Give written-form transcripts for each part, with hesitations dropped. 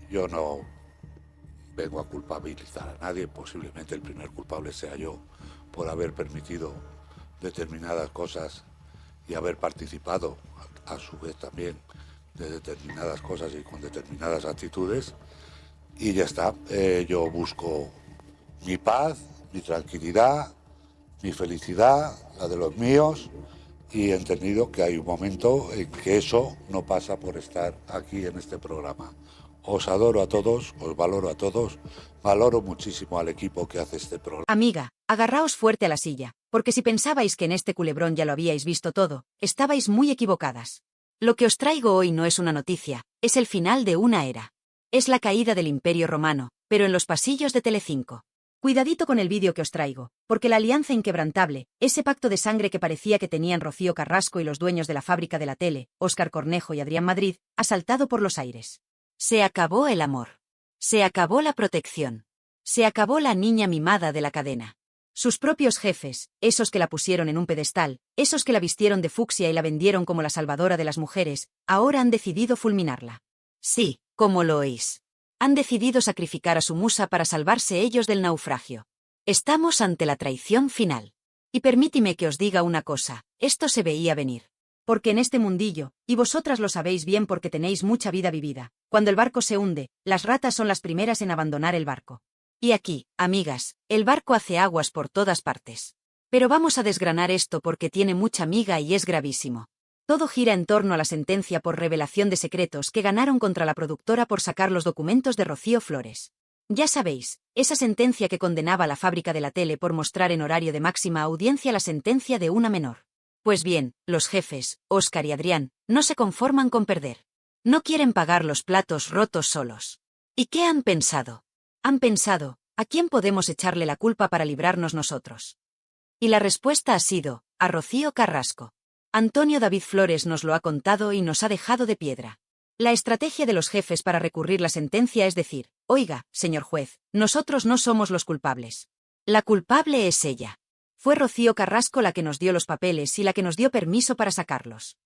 Yo no vengo a culpabilizar a nadie, posiblemente el primer culpable sea yo por haber permitido determinadas cosas y haber participado a su vez también de determinadas cosas y con determinadas actitudes. Y ya está, yo busco mi paz, mi tranquilidad, mi felicidad, la de los míos, y he entendido que hay un momento en que eso no pasa por estar aquí en este programa. Os adoro a todos, os valoro a todos, valoro muchísimo al equipo que hace este programa. Amiga, agarraos fuerte a la silla, porque si pensabais que en este culebrón ya lo habíais visto todo, estabais muy equivocadas. Lo que os traigo hoy no es una noticia, es el final de una era. Es la caída del Imperio Romano, pero en los pasillos de Telecinco. Cuidadito con el vídeo que os traigo, porque la alianza inquebrantable, ese pacto de sangre que parecía que tenían Rocío Carrasco y los dueños de la fábrica de la tele, Óscar Cornejo y Adrián Madrid, ha saltado por los aires. Se acabó el amor. Se acabó la protección. Se acabó la niña mimada de la cadena. Sus propios jefes, esos que la pusieron en un pedestal, esos que la vistieron de fucsia y la vendieron como la salvadora de las mujeres, ahora han decidido fulminarla. Sí, como lo oís. Han decidido sacrificar a su musa para salvarse ellos del naufragio. Estamos ante la traición final. Y permítime que os diga una cosa, esto se veía venir. Porque en este mundillo, y vosotras lo sabéis bien porque tenéis mucha vida vivida, cuando el barco se hunde, las ratas son las primeras en abandonar el barco. Y aquí, amigas, el barco hace aguas por todas partes. Pero vamos a desgranar esto porque tiene mucha miga y es gravísimo. Todo gira en torno a la sentencia por revelación de secretos que ganaron contra la productora por sacar los documentos de Rocío Flores. Ya sabéis, esa sentencia que condenaba a la fábrica de la tele por mostrar en horario de máxima audiencia la sentencia de una menor. Pues bien, los jefes, Óscar y Adrián, no se conforman con perder. No quieren pagar los platos rotos solos. ¿Y qué han pensado? Han pensado, ¿a quién podemos echarle la culpa para librarnos nosotros? Y la respuesta ha sido, a Rocío Carrasco. Antonio David Flores nos lo ha contado y nos ha dejado de piedra. La estrategia de los jefes para recurrir la sentencia es decir, oiga, señor juez, nosotros no somos los culpables. La culpable es ella. Fue Rocío Carrasco la que nos dio los papeles y la que nos dio permiso para sacarlos.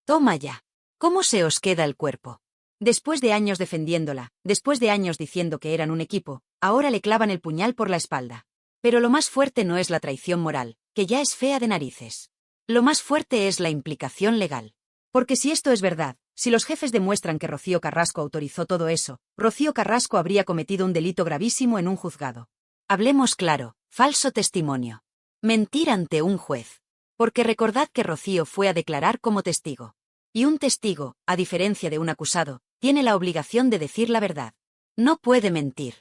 Toma ya. ¿Cómo se os queda el cuerpo? Después de años defendiéndola, después de años diciendo que eran un equipo, ahora le clavan el puñal por la espalda. Pero lo más fuerte no es la traición moral, que ya es fea de narices. Lo más fuerte es la implicación legal. Porque si esto es verdad, si los jefes demuestran que Rocío Carrasco autorizó todo eso, Rocío Carrasco habría cometido un delito gravísimo en un juzgado. Hablemos claro, falso testimonio. Mentir ante un juez. Porque recordad que Rocío fue a declarar como testigo. Y un testigo, a diferencia de un acusado, tiene la obligación de decir la verdad. No puede mentir.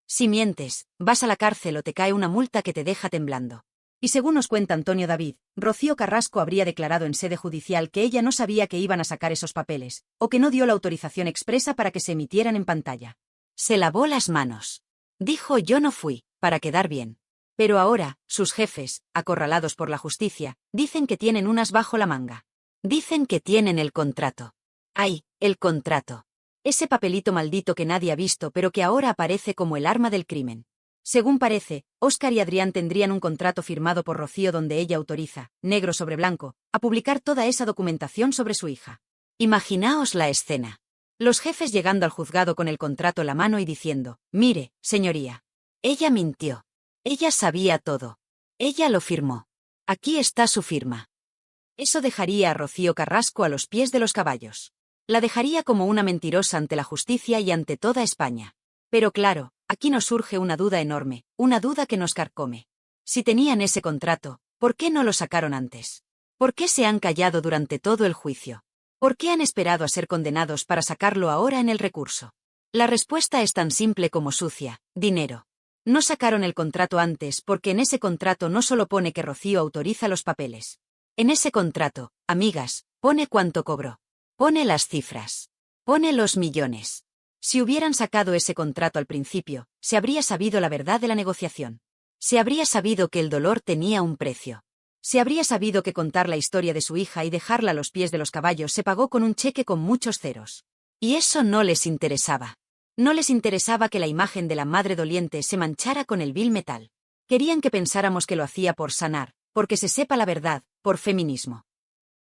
Si mientes, vas a la cárcel o te cae una multa que te deja temblando. Y según nos cuenta Antonio David, Rocío Carrasco habría declarado en sede judicial que ella no sabía que iban a sacar esos papeles, o que no dio la autorización expresa para que se emitieran en pantalla. Se lavó las manos. Dijo yo no fui, para quedar bien. Pero ahora, sus jefes, acorralados por la justicia, dicen que tienen unas bajo la manga. Dicen que tienen el contrato. ¡Ay, el contrato! Ese papelito maldito que nadie ha visto pero que ahora aparece como el arma del crimen. Según parece, Óscar y Adrián tendrían un contrato firmado por Rocío donde ella autoriza, negro sobre blanco, a publicar toda esa documentación sobre su hija. Imaginaos la escena. Los jefes llegando al juzgado con el contrato en la mano y diciendo, mire, señoría. Ella mintió. Ella sabía todo. Ella lo firmó. Aquí está su firma. Eso dejaría a Rocío Carrasco a los pies de los caballos. La dejaría como una mentirosa ante la justicia y ante toda España. Pero claro, aquí nos surge una duda enorme, una duda que nos carcome. Si tenían ese contrato, ¿por qué no lo sacaron antes? ¿Por qué se han callado durante todo el juicio? ¿Por qué han esperado a ser condenados para sacarlo ahora en el recurso? La respuesta es tan simple como sucia, dinero. No sacaron el contrato antes porque en ese contrato no solo pone que Rocío autoriza los papeles. En ese contrato, amigas, pone cuánto cobró. Pone las cifras. Pone los millones. Si hubieran sacado ese contrato al principio, se habría sabido la verdad de la negociación. Se habría sabido que el dolor tenía un precio. Se habría sabido que contar la historia de su hija y dejarla a los pies de los caballos se pagó con un cheque con muchos ceros. Y eso no les interesaba. No les interesaba que la imagen de la madre doliente se manchara con el vil metal. Querían que pensáramos que lo hacía por sanar, porque se sepa la verdad, por feminismo.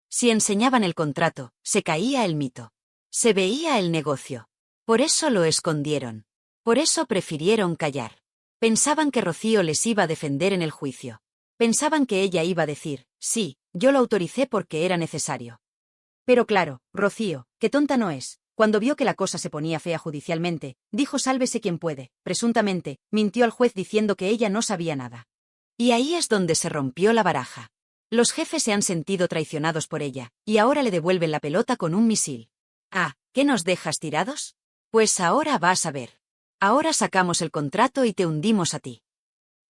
Si enseñaban el contrato, se caía el mito. Se veía el negocio. Por eso lo escondieron. Por eso prefirieron callar. Pensaban que Rocío les iba a defender en el juicio. Pensaban que ella iba a decir, sí, yo lo autoricé porque era necesario. Pero claro, Rocío, que tonta no es, cuando vio que la cosa se ponía fea judicialmente, dijo sálvese quien puede, presuntamente, mintió al juez diciendo que ella no sabía nada. Y ahí es donde se rompió la baraja. Los jefes se han sentido traicionados por ella, y ahora le devuelven la pelota con un misil. Ah, ¿qué nos dejas tirados? Pues ahora vas a ver. Ahora sacamos el contrato y te hundimos a ti.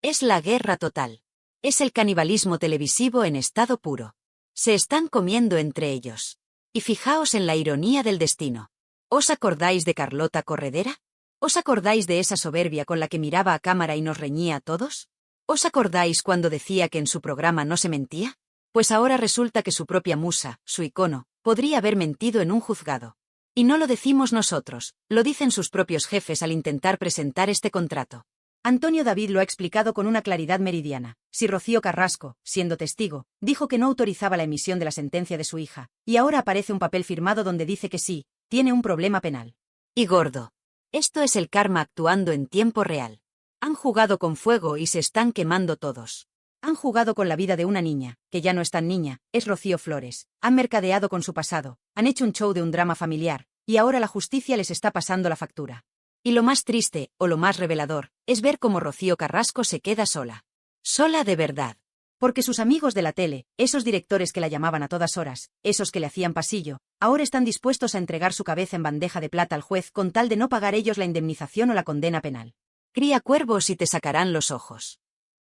Es la guerra total. Es el canibalismo televisivo en estado puro. Se están comiendo entre ellos. Y fijaos en la ironía del destino. ¿Os acordáis de Carlota Corredera? ¿Os acordáis de esa soberbia con la que miraba a cámara y nos reñía a todos? ¿Os acordáis cuando decía que en su programa no se mentía? Pues ahora resulta que su propia musa, su icono, podría haber mentido en un juzgado. Y no lo decimos nosotros, lo dicen sus propios jefes al intentar presentar este contrato. Antonio David lo ha explicado con una claridad meridiana. Si Rocío Carrasco, siendo testigo, dijo que no autorizaba la emisión de la sentencia de su hija, y ahora aparece un papel firmado donde dice que sí, tiene un problema penal. Y gordo. Esto es el karma actuando en tiempo real. Han jugado con fuego y se están quemando todos. Han jugado con la vida de una niña, que ya no es tan niña, es Rocío Flores. Han mercadeado con su pasado, han hecho un show de un drama familiar, y ahora la justicia les está pasando la factura. Y lo más triste, o lo más revelador, es ver cómo Rocío Carrasco se queda sola. Sola de verdad. Porque sus amigos de la tele, esos directores que la llamaban a todas horas, esos que le hacían pasillo, ahora están dispuestos a entregar su cabeza en bandeja de plata al juez con tal de no pagar ellos la indemnización o la condena penal. Cría cuervos y te sacarán los ojos.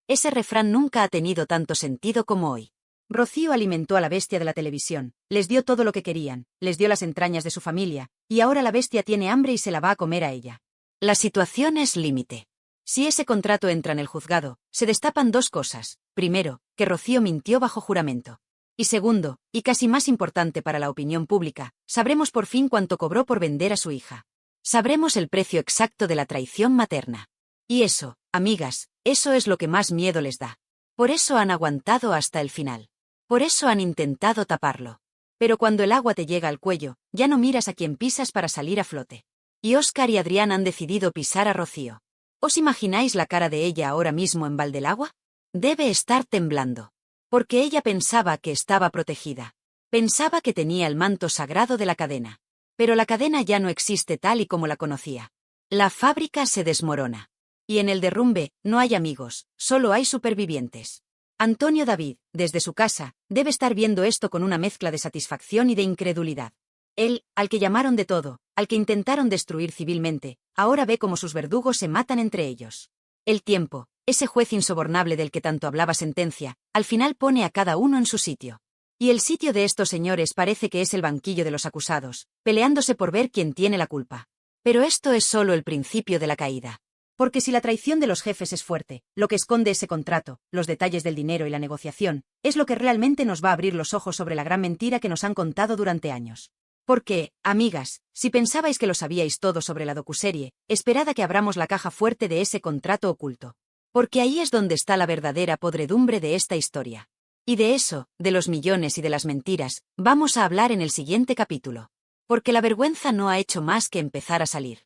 Ese refrán nunca ha tenido tanto sentido como hoy. Rocío alimentó a la bestia de la televisión, les dio todo lo que querían, les dio las entrañas de su familia, y ahora la bestia tiene hambre y se la va a comer a ella. La situación es límite. Si ese contrato entra en el juzgado, se destapan dos cosas. Primero, que Rocío mintió bajo juramento. Y segundo, y casi más importante para la opinión pública, sabremos por fin cuánto cobró por vender a su hija. Sabremos el precio exacto de la traición materna. Y eso, amigas, eso es lo que más miedo les da. Por eso han aguantado hasta el final. Por eso han intentado taparlo. Pero cuando el agua te llega al cuello, ya no miras a quién pisas para salir a flote. Y Óscar y Adrián han decidido pisar a Rocío. ¿Os imagináis la cara de ella ahora mismo en Valdelagua? Debe estar temblando. Porque ella pensaba que estaba protegida. Pensaba que tenía el manto sagrado de la cadena. Pero la cadena ya no existe tal y como la conocía. La fábrica se desmorona. Y en el derrumbe, no hay amigos, solo hay supervivientes. Antonio David, desde su casa, debe estar viendo esto con una mezcla de satisfacción y de incredulidad. Él, al que llamaron de todo, al que intentaron destruir civilmente, ahora ve cómo sus verdugos se matan entre ellos. El tiempo, ese juez insobornable del que tanto hablaba sentencia, al final pone a cada uno en su sitio. Y el sitio de estos señores parece que es el banquillo de los acusados, peleándose por ver quién tiene la culpa. Pero esto es solo el principio de la caída. Porque si la traición de los jefes es fuerte, lo que esconde ese contrato, los detalles del dinero y la negociación, es lo que realmente nos va a abrir los ojos sobre la gran mentira que nos han contado durante años. Porque, amigas, si pensabais que lo sabíais todo sobre la docuserie, esperad a que abramos la caja fuerte de ese contrato oculto. Porque ahí es donde está la verdadera podredumbre de esta historia. Y de eso, de los millones y de las mentiras, vamos a hablar en el siguiente capítulo. Porque la vergüenza no ha hecho más que empezar a salir.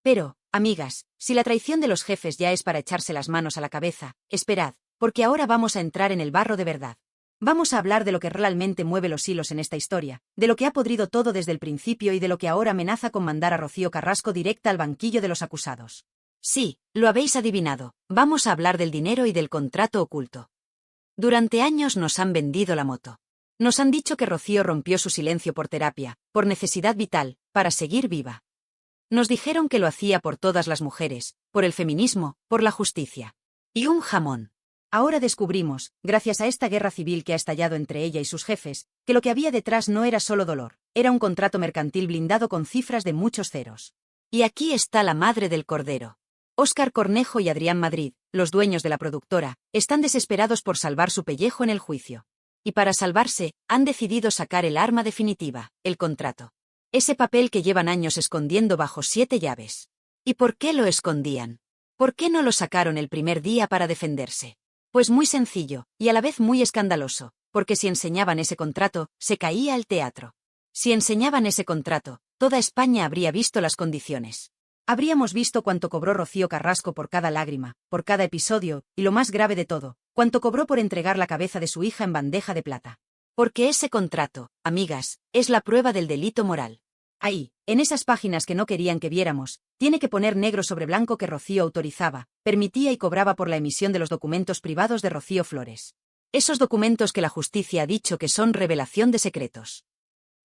Pero, amigas, si la traición de los jefes ya es para echarse las manos a la cabeza, esperad, porque ahora vamos a entrar en el barro de verdad. Vamos a hablar de lo que realmente mueve los hilos en esta historia, de lo que ha podrido todo desde el principio y de lo que ahora amenaza con mandar a Rocío Carrasco directa al banquillo de los acusados. Sí, lo habéis adivinado, vamos a hablar del dinero y del contrato oculto. Durante años nos han vendido la moto. Nos han dicho que Rocío rompió su silencio por terapia, por necesidad vital, para seguir viva. Nos dijeron que lo hacía por todas las mujeres, por el feminismo, por la justicia. Y un jamón. Ahora descubrimos, gracias a esta guerra civil que ha estallado entre ella y sus jefes, que lo que había detrás no era solo dolor, era un contrato mercantil blindado con cifras de muchos ceros. Y aquí está la madre del cordero. Óscar Cornejo y Adrián Madrid, los dueños de la productora, están desesperados por salvar su pellejo en el juicio. Y para salvarse, han decidido sacar el arma definitiva, el contrato. Ese papel que llevan años escondiendo bajo 7 llaves. ¿Y por qué lo escondían? ¿Por qué no lo sacaron el primer día para defenderse? Pues muy sencillo, y a la vez muy escandaloso, porque si enseñaban ese contrato, se caía el teatro. Si enseñaban ese contrato, toda España habría visto las condiciones. Habríamos visto cuánto cobró Rocío Carrasco por cada lágrima, por cada episodio, y lo más grave de todo, cuánto cobró por entregar la cabeza de su hija en bandeja de plata. Porque ese contrato, amigas, es la prueba del delito moral. Ahí, en esas páginas que no querían que viéramos, tiene que poner negro sobre blanco que Rocío autorizaba, permitía y cobraba por la emisión de los documentos privados de Rocío Flores. Esos documentos que la justicia ha dicho que son revelación de secretos.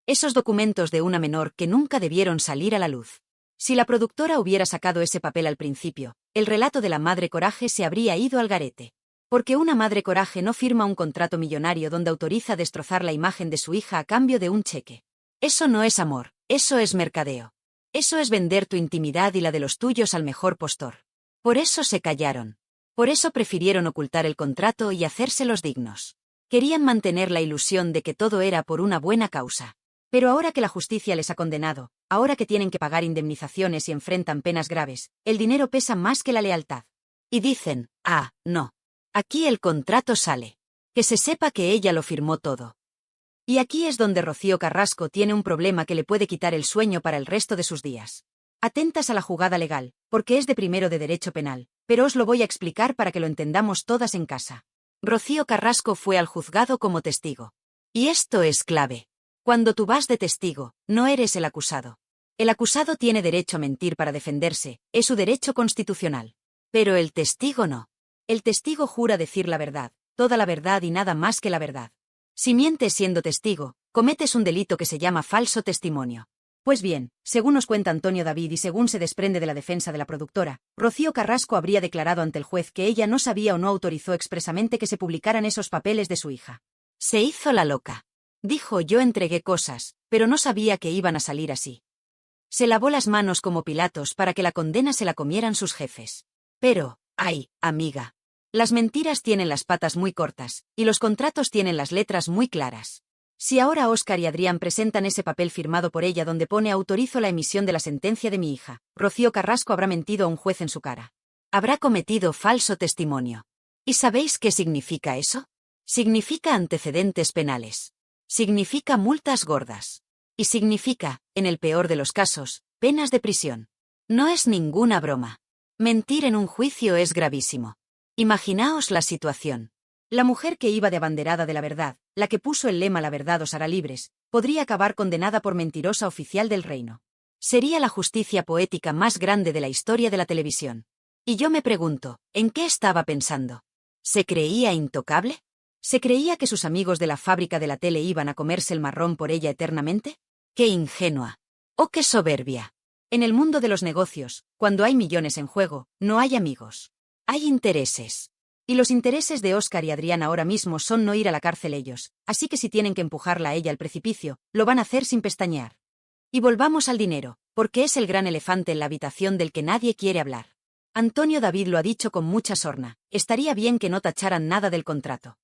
Esos documentos de una menor que nunca debieron salir a la luz. Si la productora hubiera sacado ese papel al principio, el relato de la Madre Coraje se habría ido al garete. Porque una Madre Coraje no firma un contrato millonario donde autoriza destrozar la imagen de su hija a cambio de un cheque. Eso no es amor, eso es mercadeo. Eso es vender tu intimidad y la de los tuyos al mejor postor. Por eso se callaron. Por eso prefirieron ocultar el contrato y hacerse los dignos. Querían mantener la ilusión de que todo era por una buena causa. Pero ahora que la justicia les ha condenado, ahora que tienen que pagar indemnizaciones y enfrentan penas graves, el dinero pesa más que la lealtad. Y dicen, no. Aquí el contrato sale. Que se sepa que ella lo firmó todo. Y aquí es donde Rocío Carrasco tiene un problema que le puede quitar el sueño para el resto de sus días. Atentas a la jugada legal, porque es de primero de derecho penal, pero os lo voy a explicar para que lo entendamos todas en casa. Rocío Carrasco fue al juzgado como testigo. Y esto es clave. Cuando tú vas de testigo, no eres el acusado. El acusado tiene derecho a mentir para defenderse, es su derecho constitucional. Pero el testigo no. El testigo jura decir la verdad, toda la verdad y nada más que la verdad. Si mientes siendo testigo, cometes un delito que se llama falso testimonio. Pues bien, según nos cuenta Antonio David y según se desprende de la defensa de la productora, Rocío Carrasco habría declarado ante el juez que ella no sabía o no autorizó expresamente que se publicaran esos papeles de su hija. Se hizo la loca. Dijo: yo entregué cosas, pero no sabía que iban a salir así. Se lavó las manos como Pilatos para que la condena se la comieran sus jefes. Pero, ay, amiga. Las mentiras tienen las patas muy cortas, y los contratos tienen las letras muy claras. Si ahora Óscar y Adrián presentan ese papel firmado por ella donde pone autorizo la emisión de la sentencia de mi hija, Rocío Carrasco habrá mentido a un juez en su cara. Habrá cometido falso testimonio. ¿Y sabéis qué significa eso? Significa antecedentes penales. Significa multas gordas. Y significa, en el peor de los casos, penas de prisión. No es ninguna broma. Mentir en un juicio es gravísimo. Imaginaos la situación. La mujer que iba de abanderada de la verdad, la que puso el lema "La verdad os hará libres", podría acabar condenada por mentirosa oficial del reino. Sería la justicia poética más grande de la historia de la televisión. Y yo me pregunto, ¿en qué estaba pensando? ¿Se creía intocable? ¿Se creía que sus amigos de la fábrica de la tele iban a comerse el marrón por ella eternamente? ¡Qué ingenua! ¡Oh, qué soberbia! En el mundo de los negocios, cuando hay millones en juego, no hay amigos. Hay intereses. Y los intereses de Óscar y Adrián ahora mismo son no ir a la cárcel ellos, así que si tienen que empujarla a ella al precipicio, lo van a hacer sin pestañear. Y volvamos al dinero, porque es el gran elefante en la habitación del que nadie quiere hablar. Antonio David lo ha dicho con mucha sorna, estaría bien que no tacharan nada del contrato.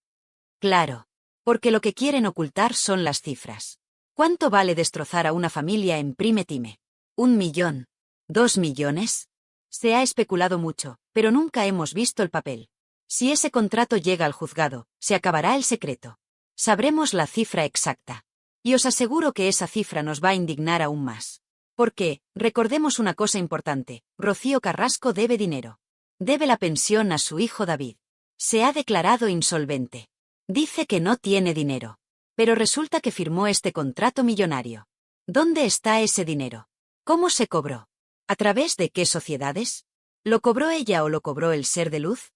Claro. Porque lo que quieren ocultar son las cifras. ¿Cuánto vale destrozar a una familia en prime time? ¿1 millón? ¿2 millones? Se ha especulado mucho, pero nunca hemos visto el papel. Si ese contrato llega al juzgado, se acabará el secreto. Sabremos la cifra exacta. Y os aseguro que esa cifra nos va a indignar aún más. Porque, recordemos una cosa importante, Rocío Carrasco debe dinero. Debe la pensión a su hijo David. Se ha declarado insolvente. Dice que no tiene dinero. Pero resulta que firmó este contrato millonario. ¿Dónde está ese dinero? ¿Cómo se cobró? ¿A través de qué sociedades? ¿Lo cobró ella o lo cobró el ser de luz?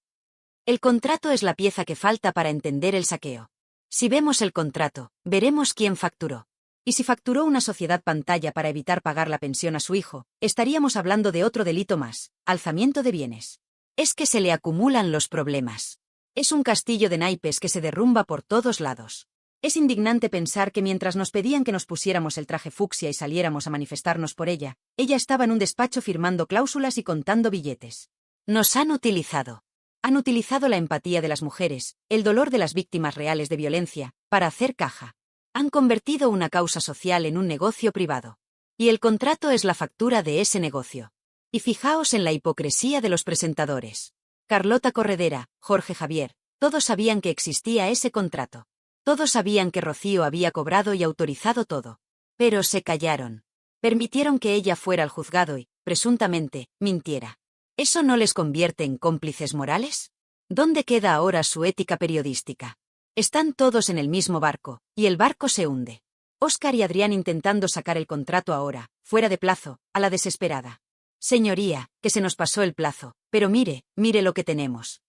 El contrato es la pieza que falta para entender el saqueo. Si vemos el contrato, veremos quién facturó. Y si facturó una sociedad pantalla para evitar pagar la pensión a su hijo, estaríamos hablando de otro delito más, alzamiento de bienes. Es que se le acumulan los problemas. Es un castillo de naipes que se derrumba por todos lados. Es indignante pensar que mientras nos pedían que nos pusiéramos el traje fucsia y saliéramos a manifestarnos por ella estaba en un despacho firmando cláusulas y contando billetes. Nos han utilizado. Han utilizado la empatía de las mujeres, el dolor de las víctimas reales de violencia, para hacer caja. Han convertido una causa social en un negocio privado. Y el contrato es la factura de ese negocio. Y fijaos en la hipocresía de los presentadores. Carlota Corredera, Jorge Javier, todos sabían que existía ese contrato. Todos sabían que Rocío había cobrado y autorizado todo. Pero se callaron. Permitieron que ella fuera al juzgado y, presuntamente, mintiera. ¿Eso no les convierte en cómplices morales? ¿Dónde queda ahora su ética periodística? Están todos en el mismo barco, y el barco se hunde. Óscar y Adrián intentando sacar el contrato ahora, fuera de plazo, a la desesperada. Señoría, que se nos pasó el plazo, pero mire lo que tenemos.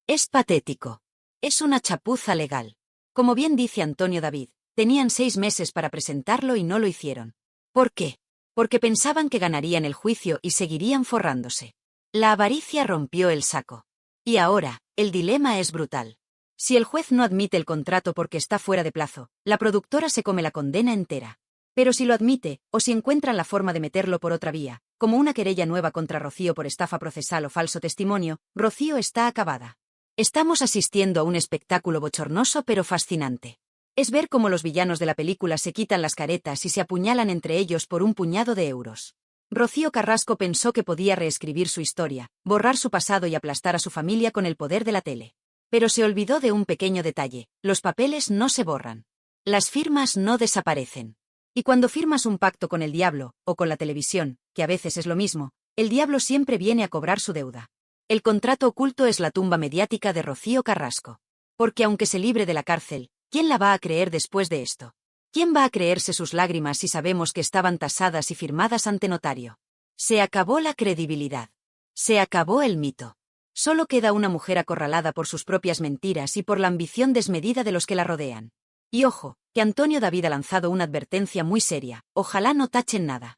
Es patético. Es una chapuza legal. Como bien dice Antonio David, tenían 6 meses para presentarlo y no lo hicieron. ¿Por qué? Porque pensaban que ganarían el juicio y seguirían forrándose. La avaricia rompió el saco. Y ahora, el dilema es brutal. Si el juez no admite el contrato porque está fuera de plazo, la productora se come la condena entera. Pero si lo admite, o si encuentran la forma de meterlo por otra vía, como una querella nueva contra Rocío por estafa procesal o falso testimonio, Rocío está acabada. Estamos asistiendo a un espectáculo bochornoso pero fascinante. Es ver cómo los villanos de la película se quitan las caretas y se apuñalan entre ellos por un puñado de euros. Rocío Carrasco pensó que podía reescribir su historia, borrar su pasado y aplastar a su familia con el poder de la tele. Pero se olvidó de un pequeño detalle: los papeles no se borran. Las firmas no desaparecen. Y cuando firmas un pacto con el diablo, o con la televisión, que a veces es lo mismo, el diablo siempre viene a cobrar su deuda. El contrato oculto es la tumba mediática de Rocío Carrasco. Porque aunque se libre de la cárcel, ¿quién la va a creer después de esto? ¿Quién va a creerse sus lágrimas si sabemos que estaban tasadas y firmadas ante notario? Se acabó la credibilidad. Se acabó el mito. Solo queda una mujer acorralada por sus propias mentiras y por la ambición desmedida de los que la rodean. Y ojo, que Antonio David ha lanzado una advertencia muy seria: ojalá no tachen nada.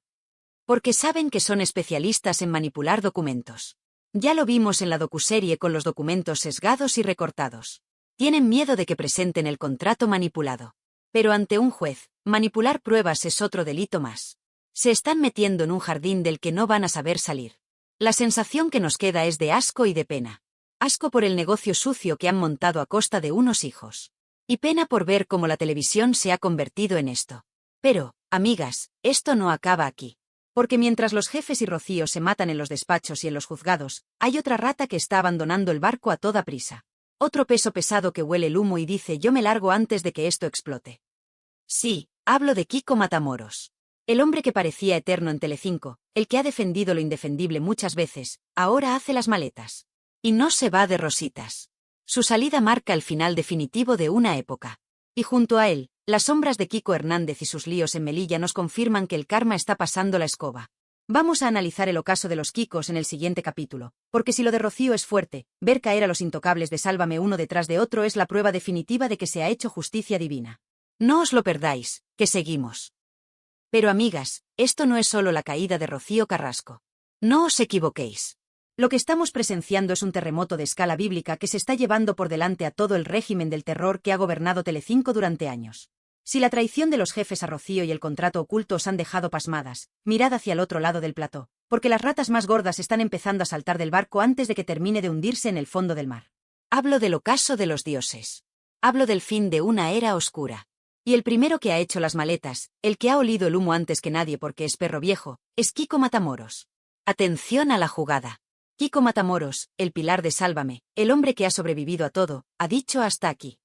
Porque saben que son especialistas en manipular documentos. Ya lo vimos en la docuserie con los documentos sesgados y recortados. Tienen miedo de que presenten el contrato manipulado. Pero ante un juez, manipular pruebas es otro delito más. Se están metiendo en un jardín del que no van a saber salir. La sensación que nos queda es de asco y de pena. Asco por el negocio sucio que han montado a costa de unos hijos. Y pena por ver cómo la televisión se ha convertido en esto. Pero, amigas, esto no acaba aquí. Porque mientras los jefes y Rocío se matan en los despachos y en los juzgados, hay otra rata que está abandonando el barco a toda prisa. Otro peso pesado que huele el humo y dice: yo me largo antes de que esto explote. Sí, hablo de Kiko Matamoros. El hombre que parecía eterno en Telecinco, el que ha defendido lo indefendible muchas veces, ahora hace las maletas. Y no se va de rositas. Su salida marca el final definitivo de una época. Y junto a él, las sombras de Kiko Hernández y sus líos en Melilla nos confirman que el karma está pasando la escoba. Vamos a analizar el ocaso de los Kikos en el siguiente capítulo, porque si lo de Rocío es fuerte, ver caer a los intocables de Sálvame uno detrás de otro es la prueba definitiva de que se ha hecho justicia divina. No os lo perdáis, que seguimos. Pero amigas, esto no es solo la caída de Rocío Carrasco. No os equivoquéis. Lo que estamos presenciando es un terremoto de escala bíblica que se está llevando por delante a todo el régimen del terror que ha gobernado Telecinco durante años. Si la traición de los jefes a Rocío y el contrato oculto os han dejado pasmadas, mirad hacia el otro lado del plató, porque las ratas más gordas están empezando a saltar del barco antes de que termine de hundirse en el fondo del mar. Hablo del ocaso de los dioses. Hablo del fin de una era oscura. Y el primero que ha hecho las maletas, el que ha olido el humo antes que nadie porque es perro viejo, es Kiko Matamoros. Atención a la jugada. Kiko Matamoros, el pilar de Sálvame, el hombre que ha sobrevivido a todo, ha dicho hasta aquí.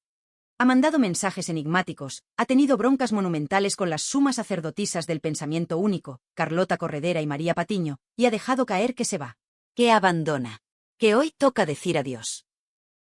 Ha mandado mensajes enigmáticos, ha tenido broncas monumentales con las sumas sacerdotisas del pensamiento único, Carlota Corredera y María Patiño, y ha dejado caer que se va. Que abandona. Que hoy toca decir adiós.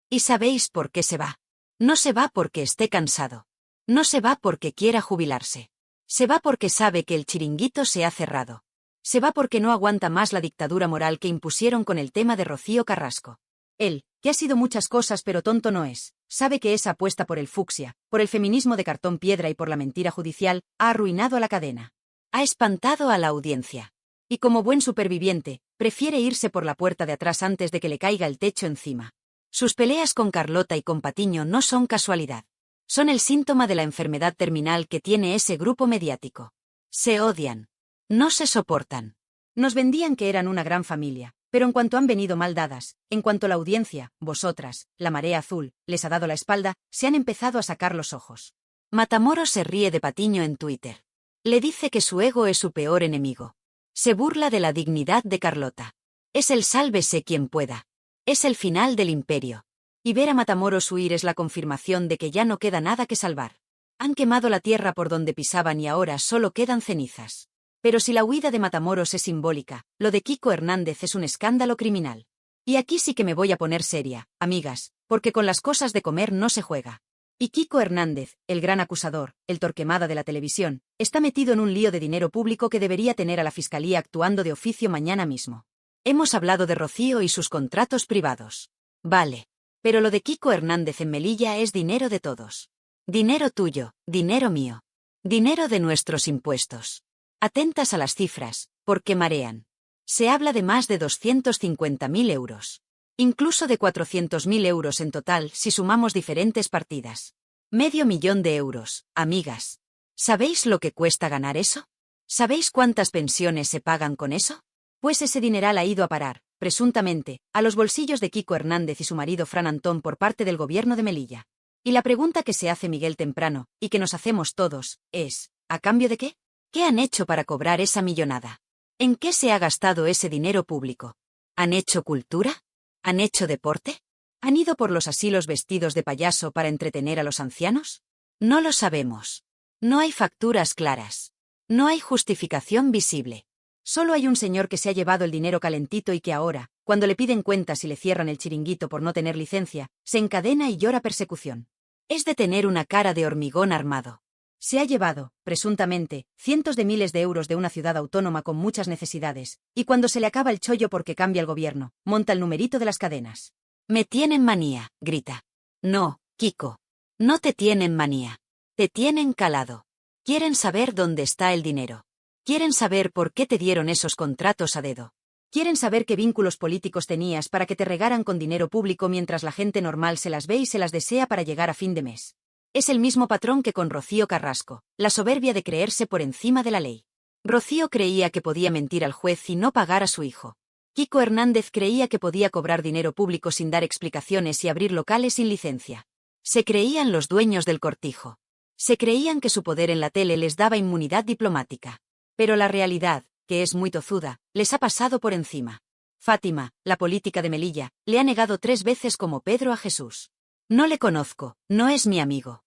¿Y sabéis por qué se va? No se va porque esté cansado. No se va porque quiera jubilarse. Se va porque sabe que el chiringuito se ha cerrado. Se va porque no aguanta más la dictadura moral que impusieron con el tema de Rocío Carrasco. Él, que ha sido muchas cosas pero tonto no es, sabe que esa apuesta por el fucsia, por el feminismo de cartón piedra y por la mentira judicial, ha arruinado a la cadena. Ha espantado a la audiencia. Y como buen superviviente, prefiere irse por la puerta de atrás antes de que le caiga el techo encima. Sus peleas con Carlota y con Patiño no son casualidad. Son el síntoma de la enfermedad terminal que tiene ese grupo mediático. Se odian. No se soportan. Nos vendían que eran una gran familia, pero en cuanto han venido mal dadas, en cuanto la audiencia, vosotras, la marea azul, les ha dado la espalda, se han empezado a sacar los ojos. Matamoros se ríe de Patiño en Twitter. Le dice que su ego es su peor enemigo. Se burla de la dignidad de Carlota. Es el sálvese quien pueda. Es el final del imperio. Y ver a Matamoros huir es la confirmación de que ya no queda nada que salvar. Han quemado la tierra por donde pisaban y ahora solo quedan cenizas. Pero si la huida de Matamoros es simbólica, lo de Kiko Hernández es un escándalo criminal. Y aquí sí que me voy a poner seria, amigas, porque con las cosas de comer no se juega. Y Kiko Hernández, el gran acusador, el Torquemada de la televisión, está metido en un lío de dinero público que debería tener a la Fiscalía actuando de oficio mañana mismo. Hemos hablado de Rocío y sus contratos privados. Vale. Pero lo de Kiko Hernández en Melilla es dinero de todos. Dinero tuyo, dinero mío. Dinero de nuestros impuestos. Atentas a las cifras, porque marean. Se habla de más de 250.000 euros. Incluso de 400.000 euros en total si sumamos diferentes partidas. $500.000, amigas. ¿Sabéis lo que cuesta ganar eso? ¿Sabéis cuántas pensiones se pagan con eso? Pues ese dineral ha ido a parar, presuntamente, a los bolsillos de Kiko Hernández y su marido Fran Antón por parte del gobierno de Melilla. Y la pregunta que se hace Miguel temprano, y que nos hacemos todos, es, ¿a cambio de qué? ¿Qué han hecho para cobrar esa millonada? ¿En qué se ha gastado ese dinero público? ¿Han hecho cultura? ¿Han hecho deporte? ¿Han ido por los asilos vestidos de payaso para entretener a los ancianos? No lo sabemos. No hay facturas claras. No hay justificación visible. Solo hay un señor que se ha llevado el dinero calentito y que ahora, cuando le piden cuentas y le cierran el chiringuito por no tener licencia, se encadena y llora persecución. Es de tener una cara de hormigón armado. Se ha llevado, presuntamente, cientos de miles de euros de una ciudad autónoma con muchas necesidades, y cuando se le acaba el chollo porque cambia el gobierno, monta el numerito de las cadenas. Me tienen manía, grita. No, Kiko. No te tienen manía. Te tienen calado. Quieren saber dónde está el dinero. Quieren saber por qué te dieron esos contratos a dedo. Quieren saber qué vínculos políticos tenías para que te regaran con dinero público mientras la gente normal se las ve y se las desea para llegar a fin de mes. Es el mismo patrón que con Rocío Carrasco, la soberbia de creerse por encima de la ley. Rocío creía que podía mentir al juez y no pagar a su hijo. Kiko Hernández creía que podía cobrar dinero público sin dar explicaciones y abrir locales sin licencia. Se creían los dueños del cortijo. Se creían que su poder en la tele les daba inmunidad diplomática. Pero la realidad, que es muy tozuda, les ha pasado por encima. Fátima, la política de Melilla, le ha negado 3 veces como Pedro a Jesús. No le conozco, no es mi amigo.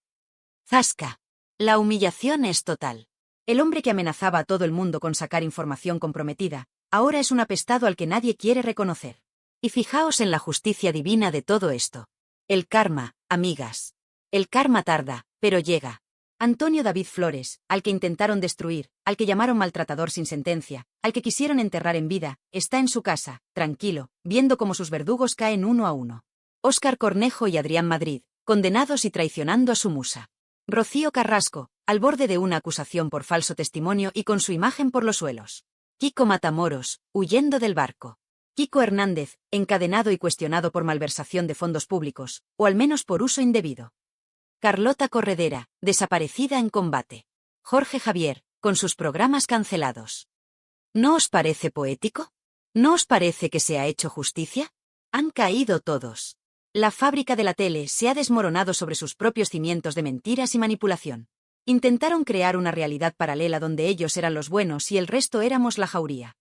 Zasca. La humillación es total. El hombre que amenazaba a todo el mundo con sacar información comprometida, ahora es un apestado al que nadie quiere reconocer. Y fijaos en la justicia divina de todo esto. El karma, amigas. El karma tarda, pero llega. Antonio David Flores, al que intentaron destruir, al que llamaron maltratador sin sentencia, al que quisieron enterrar en vida, está en su casa, tranquilo, viendo cómo sus verdugos caen uno a uno. Óscar Cornejo y Adrián Madrid, condenados y traicionando a su musa. Rocío Carrasco, al borde de una acusación por falso testimonio y con su imagen por los suelos. Kiko Matamoros, huyendo del barco. Kiko Hernández, encadenado y cuestionado por malversación de fondos públicos, o al menos por uso indebido. Carlota Corredera, desaparecida en combate. Jorge Javier, con sus programas cancelados. ¿No os parece poético? ¿No os parece que se ha hecho justicia? Han caído todos. La fábrica de la tele se ha desmoronado sobre sus propios cimientos de mentiras y manipulación. Intentaron crear una realidad paralela donde ellos eran los buenos y el resto éramos la jauría.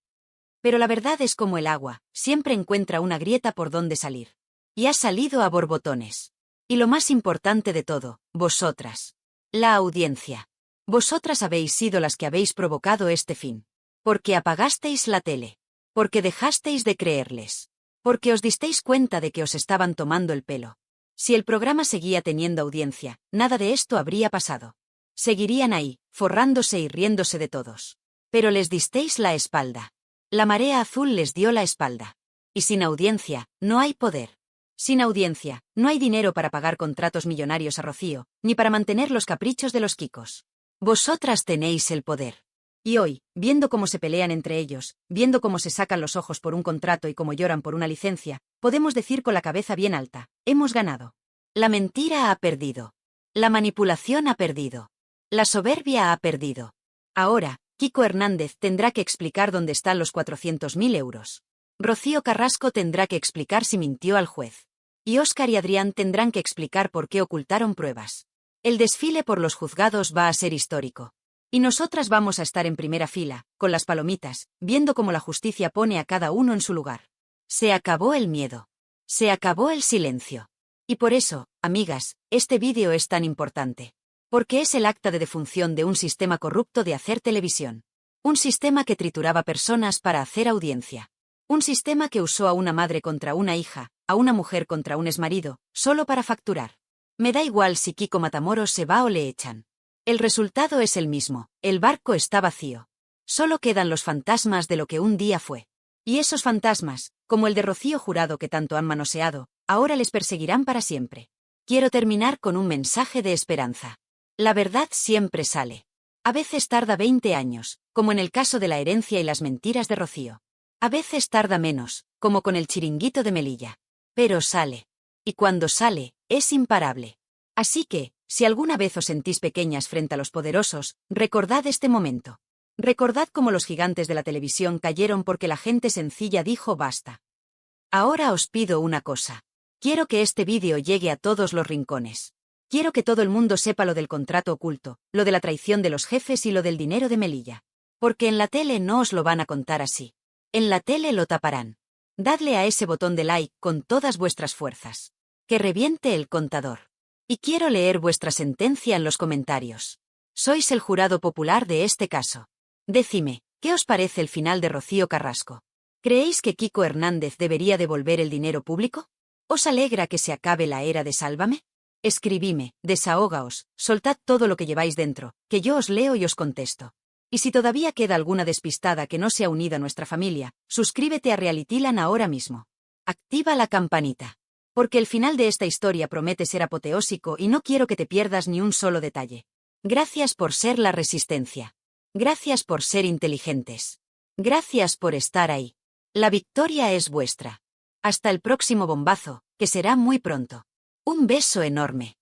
Pero la verdad es como el agua, siempre encuentra una grieta por donde salir. Y ha salido a borbotones. Y lo más importante de todo, vosotras. La audiencia. Vosotras habéis sido las que habéis provocado este fin. Porque apagasteis la tele. Porque dejasteis de creerles. Porque os disteis cuenta de que os estaban tomando el pelo. Si el programa seguía teniendo audiencia, nada de esto habría pasado. Seguirían ahí, forrándose y riéndose de todos. Pero les disteis la espalda. La marea azul les dio la espalda. Y sin audiencia, no hay poder. Sin audiencia, no hay dinero para pagar contratos millonarios a Rocío, ni para mantener los caprichos de los Kikos. Vosotras tenéis el poder. Y hoy, viendo cómo se pelean entre ellos, viendo cómo se sacan los ojos por un contrato y cómo lloran por una licencia, podemos decir con la cabeza bien alta, hemos ganado. La mentira ha perdido. La manipulación ha perdido. La soberbia ha perdido. Ahora, Kiko Hernández tendrá que explicar dónde están los 400.000 euros. Rocío Carrasco tendrá que explicar si mintió al juez. Y Óscar y Adrián tendrán que explicar por qué ocultaron pruebas. El desfile por los juzgados va a ser histórico. Y nosotras vamos a estar en primera fila, con las palomitas, viendo cómo la justicia pone a cada uno en su lugar. Se acabó el miedo. Se acabó el silencio. Y por eso, amigas, este vídeo es tan importante. Porque es el acta de defunción de un sistema corrupto de hacer televisión. Un sistema que trituraba personas para hacer audiencia. Un sistema que usó a una madre contra una hija, a una mujer contra un exmarido, solo para facturar. Me da igual si Kiko Matamoros se va o le echan. El resultado es el mismo, el barco está vacío. Solo quedan los fantasmas de lo que un día fue. Y esos fantasmas, como el de Rocío Jurado que tanto han manoseado, ahora les perseguirán para siempre. Quiero terminar con un mensaje de esperanza. La verdad siempre sale. A veces tarda 20 años, como en el caso de la herencia y las mentiras de Rocío. A veces tarda menos, como con el chiringuito de Melilla. Pero sale. Y cuando sale, es imparable. Así que, si alguna vez os sentís pequeñas frente a los poderosos, recordad este momento. Recordad cómo los gigantes de la televisión cayeron porque la gente sencilla dijo basta. Ahora os pido una cosa. Quiero que este vídeo llegue a todos los rincones. Quiero que todo el mundo sepa lo del contrato oculto, lo de la traición de los jefes y lo del dinero de Melilla. Porque en la tele no os lo van a contar así. En la tele lo taparán. Dadle a ese botón de like con todas vuestras fuerzas. Que reviente el contador. Y quiero leer vuestra sentencia en los comentarios. Sois el jurado popular de este caso. Decidme, ¿qué os parece el final de Rocío Carrasco? ¿Creéis que Kiko Hernández debería devolver el dinero público? ¿Os alegra que se acabe la era de Sálvame? Escribime, desahógaos, soltad todo lo que lleváis dentro, que yo os leo y os contesto. Y si todavía queda alguna despistada que no se ha unido a nuestra familia, suscríbete a Realityland ahora mismo. Activa la campanita. Porque el final de esta historia promete ser apoteósico y no quiero que te pierdas ni un solo detalle. Gracias por ser la resistencia. Gracias por ser inteligentes. Gracias por estar ahí. La victoria es vuestra. Hasta el próximo bombazo, que será muy pronto. Un beso enorme.